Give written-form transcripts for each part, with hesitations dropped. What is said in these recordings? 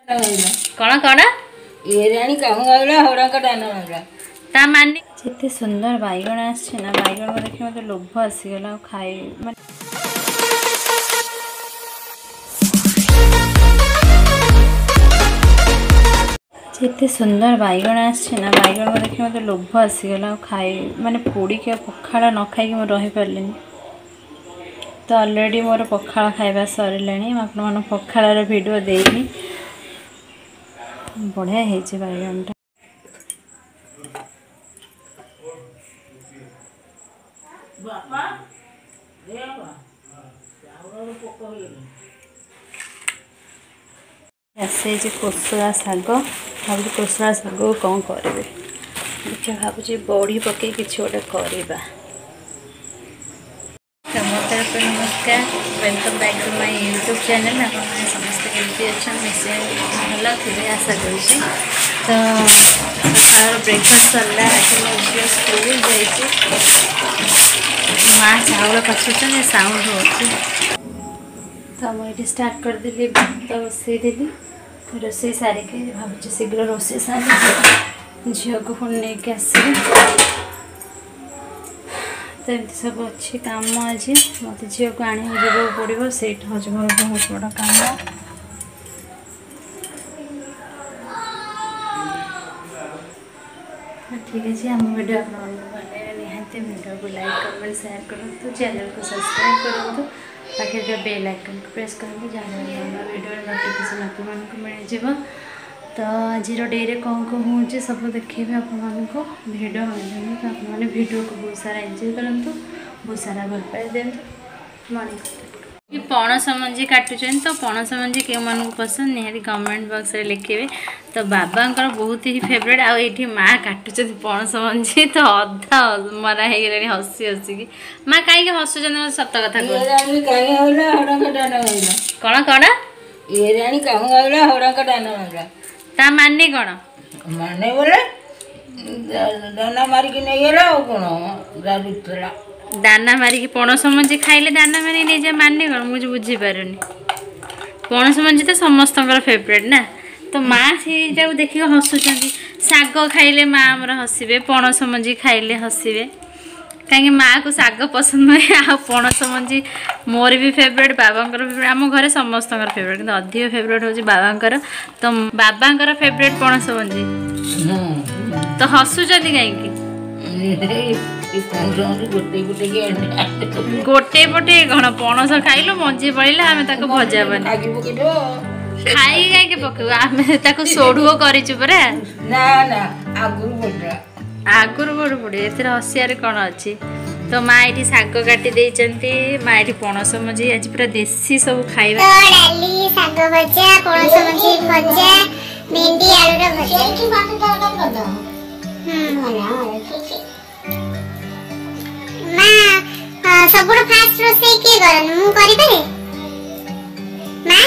कौन कौन ये कम गला हड़ा डान ता माने जिते सुंदर बैगण आछे ना बैगण को देखि मते लोभ आसीगला खाई जिते सुंदर बैगण आछे ना बैगण को देखि मते लोभ आसीगला खाई माने पोड़ी के पखाड़ा न खाई कि रही पारलिनी तो ऑलरेडी मोर पखाड़ा खाइबा सरिलानी आपन पखाड़ार वीडियो देनी बढ़िया है बैगणटा आसे कोसला शाग भावी कोसला शाग को कौन करेंगे देखिए भावी बड़ी पकई कि गोटे करवा नमस्कार welcome back to my YouTube channel आप समस्त केमती अच्छा भल थे आशा कर ब्रेकफास्ट सरला आज झील स्कूल जा माँ चावल पचुच्च साउंड हो तो मुझे स्टार्ट करदेली भात बसईदेली रोसे सारिके भावी शीघ्र रोसे सारी झील को पुणी नहीं आसबी तो एमती सब अच्छी काम आज मत झील को आने जावा पड़ो से हूँ मोर बहुत बड़ा काम ठीक है आम वीडियो आपने निहाती वीडियो को लाइक कमेंट शेयर करूँ चैनल को सब्सक्राइब करूँ पाखे जो बेल आइकन को प्रेस करेंगे जहाँ वीडियो नोटिफिकेशन आपको मिल तो आज डे कौन कौन हो सब देखिए आपको भिडियो माध्यम तो आपने भिडियो को बहुत सारा एंजॉय करूँ बहुत सारा भल पाई दिखाँ मॉर्निंग पणस मंजी काटुचन तो पणस मंजी के मन पसंद निहाती कमेंट बॉक्स रे लिखे तो बाबा बहुत ही फेवरेट आठी माँ काटुच पणस मंजी तो अधा मरा हो गले हसी हसिकी माँ कहीं हसुन सत कथा कौन कौन ये कम गला हड़ा ता माने कौन माने बोले दाना मारिक नहीं गला कौन दाना मारिकी पणस मंजी खाइले दाना मारी नहीं जा माने कौन मुझे बुझी पारुनी पणस मंजी तो समस्त फेवरेट ना तो माँ से देखिए हसुँच शाग खाइले माँ आमर हसबे पणस मंजी खाइले हसबे कहीं माँ को शाग पसंद नुहे आ पणस मंजी मोर भी फेवरेट बाबांकर फेवरेट आम घर समस्त फेवरेट कि अधिक फेवरेट हूँ बाबांकर तो बाबांकर फेवरेट पणस मंजी तो हसुँच कहीं गोटे पटे कौन पणस खाइल मंजी पड़े आम भजा बना खाई कहीं पकड़ आम सोढ़ुओ करा आगुरी बड़ पड़े ए हसियार कौन अच्छी तो माँ ये शाग काटी देती माँ ये पणस मंजी आज पूरा देसी सब खाइबा सब फास्ट रोसे के करन मु करि पारे मां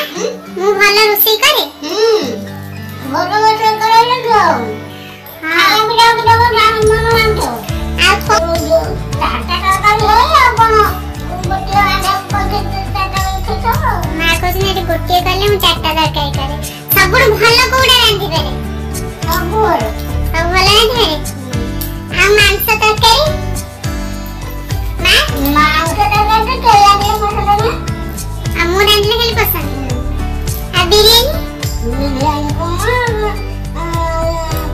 मु भलो रोसे करे भलो रोसे करे लगो हां बिना बिना नाम नाम दो आ को टाटा का ले अपन गोटे आडा पके टाटा खतो मां कहने रे गोटे कले मु चारटा तरकारी करे सब भलो कोडा रांधी पारे सब भलो रांधी पारे आ मांस तरकारी मांस तरकारी तो लगे मसाला ना हमू रांधले खाली पसंद आ बिरयानी को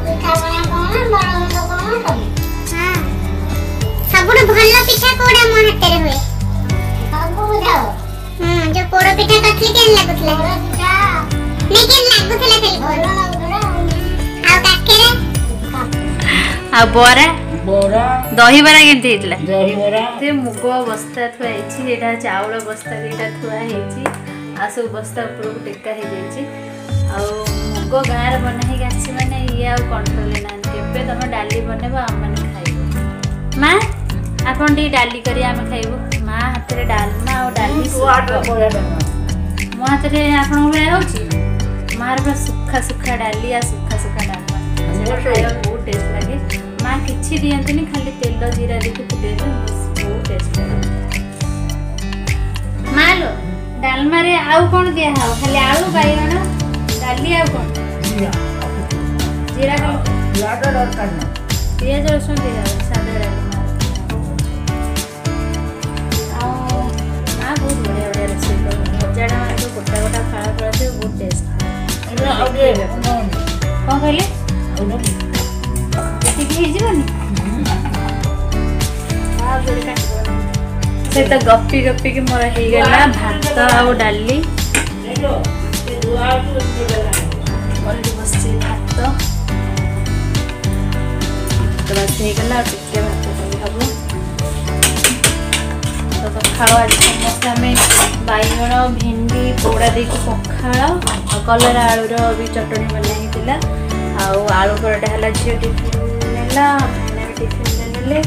पिठा बना को बड़ा को हां सबुठ भल्ला पिठा कोडा मो हाते रे होए सब बुझाओ जो पोड़ पिठा कथली केन लागुतला पिठा नहीं केन लागुतला खाली भलो लागुतला आ काकेरे आ बोरा बोरा दही बरा केमती हेतला दही बरा ते मुग बस्ता थुआ हेछि एटा चावल बस्ता एटा थुआ हेछि आ सब बस्ता ऊपर को टेका हे जाइछि आ मुग गार बना हे गाछि माने ये आ कंट्रोल ना केबे तमे डाली बनेबो हम माने खाइबो मां आपन डी डाली करी हम खाइबो मां हाथ रे डालमा आ डाली मो हाथ रे आपन बे होछि मार बा सुखा सुखा डाली आ सुखा सुखा डालमा खाइबो बहुत टेस्ट लागे माँ किसी दिखती खाली तेल जीरा देखी फुटे बहुत टेस्ट लगे माँ लो डालमा रे आउ कौन दिया खाली आलू बैगण डाली आ कौन जीरा का दरकार ना पियाज रसुण दिया सादा डाली बहुत बढ़िया बढ़िया रोषेई कर भजाटा मान तो गोटा गोटा फाड़ा फाड़ा थे बहुत टेस्ट कौन कहले से तो गप्पी गप्पी के मोर हो गला भात आउ डाली बस भात तो बस हो गला टिके भात हम तो पखाड़ आज समस्त आम बैगण भेंडी पोड़ा देखिए पखाड़ कलरा आलूर भी चटनी बनाई आलू पराठा है झील टिफिन नेला भाईना भी टिफिन ने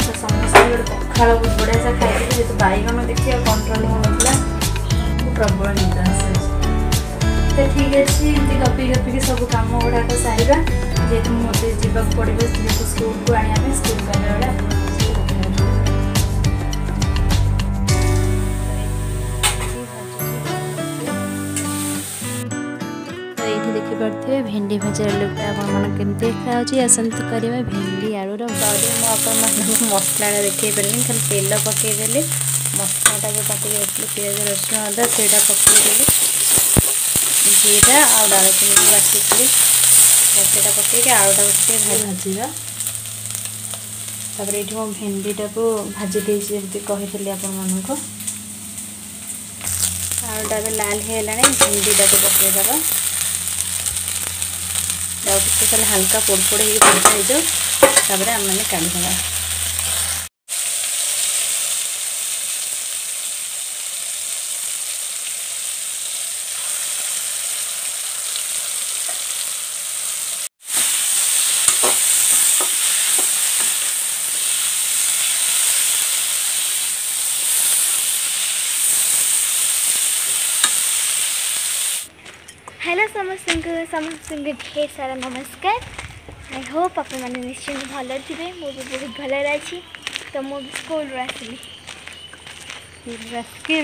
तो समस्त गोटे पखाड़ बहुत बढ़िया से खाई जेहतु बैगण देखिए कंट्रोल होना प्रबल निद आस तो ठीक अच्छे एमती गपी गपिक सब कम गुड़ाक सारा जेहतु मत जावाक पड़ो जेहतु स्कूल को आने स्कूल गला बेले देखिपे भेंडी भजा लुक आपमती देखा आसतु करवा भेंडी आलूर बड़ी मुझे मसला देखे पारे खाली तेल पकईदेली मसलाटा जो काटिक रखी पियाज रसुण अदा से पकईदेली जीरा आ डालचिनी बाटिकी से पकईक आलूटा भाजा तापर ये भेंडीटा को भाजी देती कही आपण को आलूटा लाल होगा भेंडीटा को पकईदबा खाली हल्का पोड़ पोड़ हो जाओ तापर आम मैंने काढ़ीदे हेलो समस्त ढेर सारा नमस्कार। आई होप आप निश्चय भल थे मुझे बहुत भल अच्छी तो मुझे स्कूल आसली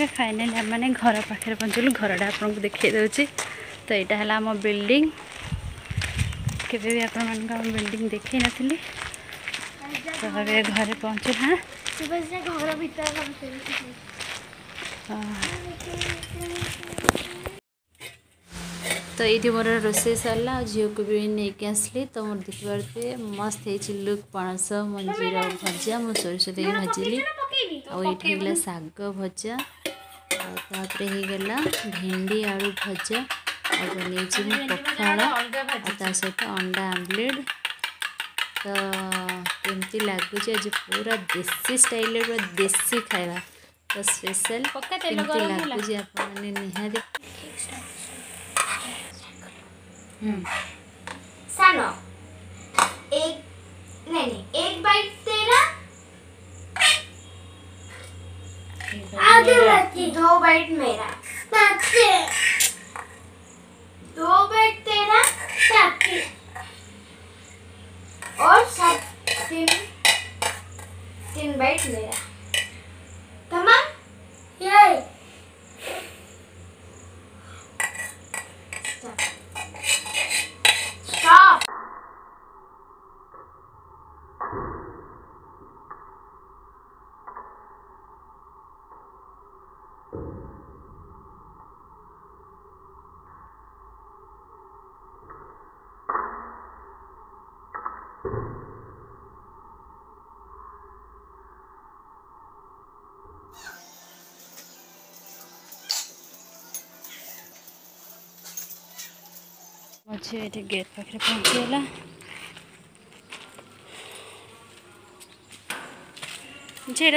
फाइनाली आम मैंने घर पाखे पहुँचलु घरटा आपको देखी दूसरी तो यहाँ है आम बिल्डिंग केवे भी आपण बिल्डिंग देखी नी तो घरे पहुँचल हाँ घर भीतर तो ये मोर रोसे सरला झील को भी नहीं कि आसली तो मोर देख पारे मस्त है लुक पणस मंजीर भजा मु सोरिष दे भाजिली आईला शाग भजा होगला भेंडी आलू भजा बन पखाड़ सहित अंडा आमलेट तो केमती लगुच आज पूरा देसी स्टाइल पूरा देसी खाଇବା तो स्पेशल केमती लगुच आप निहाती सानो एक नहीं एक बाइट तेरा आधे बाकी 2 बाइट मेरा दो बाइट तेरा और 3 बाइट मेरा तमाम ये Stop. अच्छे ये गेट पाखे पहुँचीगला ये